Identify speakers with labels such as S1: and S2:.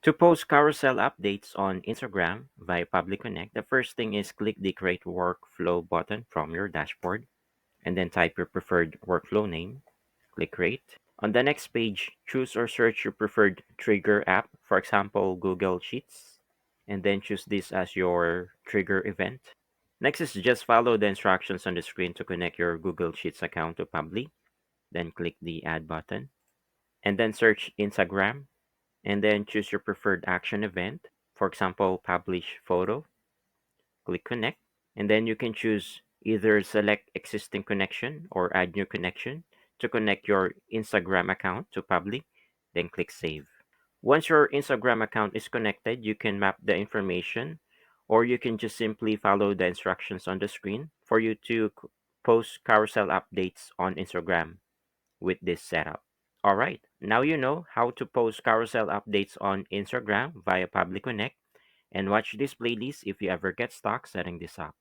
S1: To post carousel updates on Instagram via Pabbly Connect, the first thing is click the Create Workflow button from your dashboard and then type your preferred workflow name. Click Create. On the next page, choose or search your preferred trigger app, for example, Google Sheets, and then choose this as your trigger event. Next is just follow the instructions on the screen to connect your Google Sheets account to Pabbly. Then click the Add button, and then search Instagram, and then choose your preferred action event, for example, Publish Photo. Click Connect, and then you can choose either select existing connection or add new connection to connect your Instagram account to Pabbly, then click Save. Once your Instagram account is connected, you can map the information, or you can just simply follow the instructions on the screen for you to post carousel updates on Instagram with this setup. All right, now you know how to post carousel updates on Instagram via Public Connect, and watch this playlist if you ever get stuck setting this up.